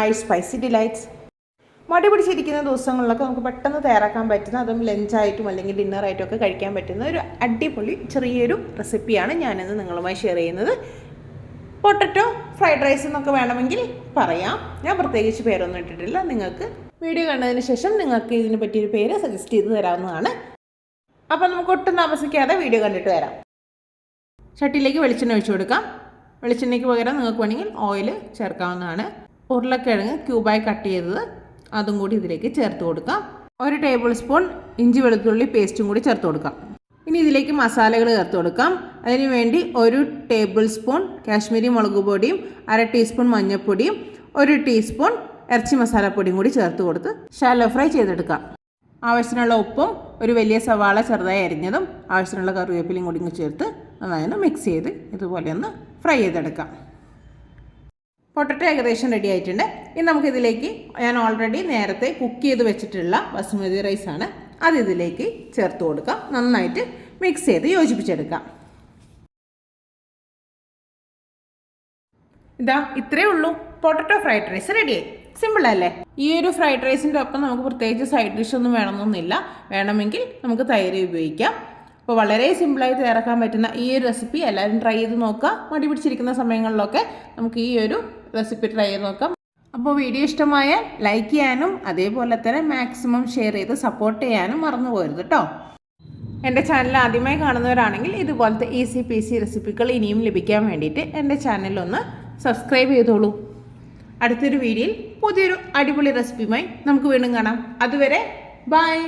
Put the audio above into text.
My spicy delights. മടി പിടിച്ചിരിക്കുന്ന ദിവസങ്ങളിലൊക്കെ നമുക്ക് പെട്ടെന്ന് തയ്യാറാക്കാൻ പറ്റുന്ന, അതും ലഞ്ചായിട്ടും അല്ലെങ്കിൽ ഡിന്നറായിട്ടും ഒക്കെ കഴിക്കാൻ പറ്റുന്ന ഒരു അടിപൊളി ചെറിയൊരു റെസിപ്പിയാണ് ഞാനിന്ന് നിങ്ങളുമായി ഷെയർ ചെയ്യുന്നത്. പൊട്ടറ്റോ ഫ്രൈഡ് റൈസ് എന്നൊക്കെ വേണമെങ്കിൽ പറയാം. ഞാൻ പ്രത്യേകിച്ച് പേരൊന്നും ഇട്ടിട്ടില്ല. നിങ്ങൾക്ക് വീഡിയോ കണ്ടതിന് ശേഷം നിങ്ങൾക്ക് ഇതിന് പറ്റിയൊരു പേര് സജസ്റ്റ് ചെയ്ത് തരാവുന്നതാണ്. അപ്പോൾ നമുക്ക് ഒട്ടും താമസിക്കാതെ വീഡിയോ കണ്ടിട്ട് വരാം. ചട്ടിയിലേക്ക് വെളിച്ചെണ്ണ ഒഴിച്ചു കൊടുക്കാം. വെളിച്ചെണ്ണയ്ക്ക് പകരം നിങ്ങൾക്ക് വേണമെങ്കിൽ ഓയിൽ ചേർക്കാവുന്നതാണ്. ഉരുളക്കിഴങ്ങ് ക്യൂബായി കട്ട് ചെയ്തത് അതും കൂടി ഇതിലേക്ക് ചേർത്ത് കൊടുക്കാം. 1 ടേബിൾ സ്പൂൺ ഇഞ്ചി വെളുത്തുള്ളി പേസ്റ്റും കൂടി ചേർത്ത് കൊടുക്കാം. ഇനി ഇതിലേക്ക് മസാലകൾ ചേർത്ത് കൊടുക്കാം. അതിനുവേണ്ടി 1 ടേബിൾ സ്പൂൺ കാശ്മീരി മുളക് പൊടിയും 1/2 ടീസ്പൂൺ മഞ്ഞൾപ്പൊടിയും 1 ടീസ്പൂൺ ഇറച്ചി മസാലപ്പൊടിയും കൂടി ചേർത്ത് കൊടുത്ത് ഷാലോ ഫ്രൈ ചെയ്തെടുക്കാം. ആവശ്യത്തിനുള്ള ഉപ്പും ഒരു വലിയ സവാള ചെറുതായി അരിഞ്ഞതും ആവശ്യത്തിനുള്ള കറിവേപ്പിലയും കൂടി ചേർത്ത് നന്നായി മിക്സ് ചെയ്ത് ഇതുപോലെ ഒന്ന് ഫ്രൈ ചെയ്തെടുക്കാം. പൊട്ടറ്റോ ഏകദേശം റെഡി ആയിട്ടുണ്ട്. ഇനി നമുക്കിതിലേക്ക് ഞാൻ ഓൾറെഡി നേരത്തെ കുക്ക് ചെയ്ത് വെച്ചിട്ടുള്ള ബസുമതി റൈസാണ്, അത് ഇതിലേക്ക് ചേർത്ത് കൊടുക്കാം. നന്നായിട്ട് മിക്സ് ചെയ്ത് യോജിപ്പിച്ചെടുക്കാം. ഇതാ ഇത്രയേ ഉള്ളൂ, പൊട്ടറ്റോ ഫ്രൈഡ് റൈസ് റെഡിയായി. സിമ്പിളല്ലേ? ഈ ഒരു ഫ്രൈഡ് റൈസിൻ്റെ ഒപ്പം നമുക്ക് പ്രത്യേകിച്ച് സൈഡ് ഡിഷ് ഒന്നും വേണമെന്നൊന്നുമില്ല. വേണമെങ്കിൽ നമുക്ക് തൈര് ഉപയോഗിക്കാം. അപ്പോൾ വളരെ സിമ്പിളായി തയ്യാറാക്കാൻ പറ്റുന്ന ഈ ഒരു റെസിപ്പി എല്ലാവരും ട്രൈ ചെയ്ത് നോക്കുക. മടി പിടിച്ചിരിക്കുന്ന സമയങ്ങളിലൊക്കെ നമുക്ക് ഈ ഒരു റെസിപ്പി ട്രൈ ചെയ്ത് നോക്കാം. അപ്പോൾ വീഡിയോ ഇഷ്ടമായാൽ ലൈക്ക് ചെയ്യാനും അതേപോലെ തന്നെ മാക്സിമം ഷെയർ ചെയ്ത് സപ്പോർട്ട് ചെയ്യാനും മറന്നു പോകരുത് കേട്ടോ. എൻ്റെ ചാനൽ ആദ്യമായി കാണുന്നവരാണെങ്കിൽ ഇതുപോലത്തെ ഈസി പീസി റെസിപ്പികൾ ഇനിയും ലഭിക്കാൻ വേണ്ടിയിട്ട് എൻ്റെ ചാനലൊന്ന് സബ്സ്ക്രൈബ് ചെയ്തോളൂ. അടുത്തൊരു വീഡിയോയിൽ പുതിയൊരു അടിപൊളി റെസിപ്പിയുമായി നമുക്ക് വീണ്ടും കാണാം. അതുവരെ ബൈ.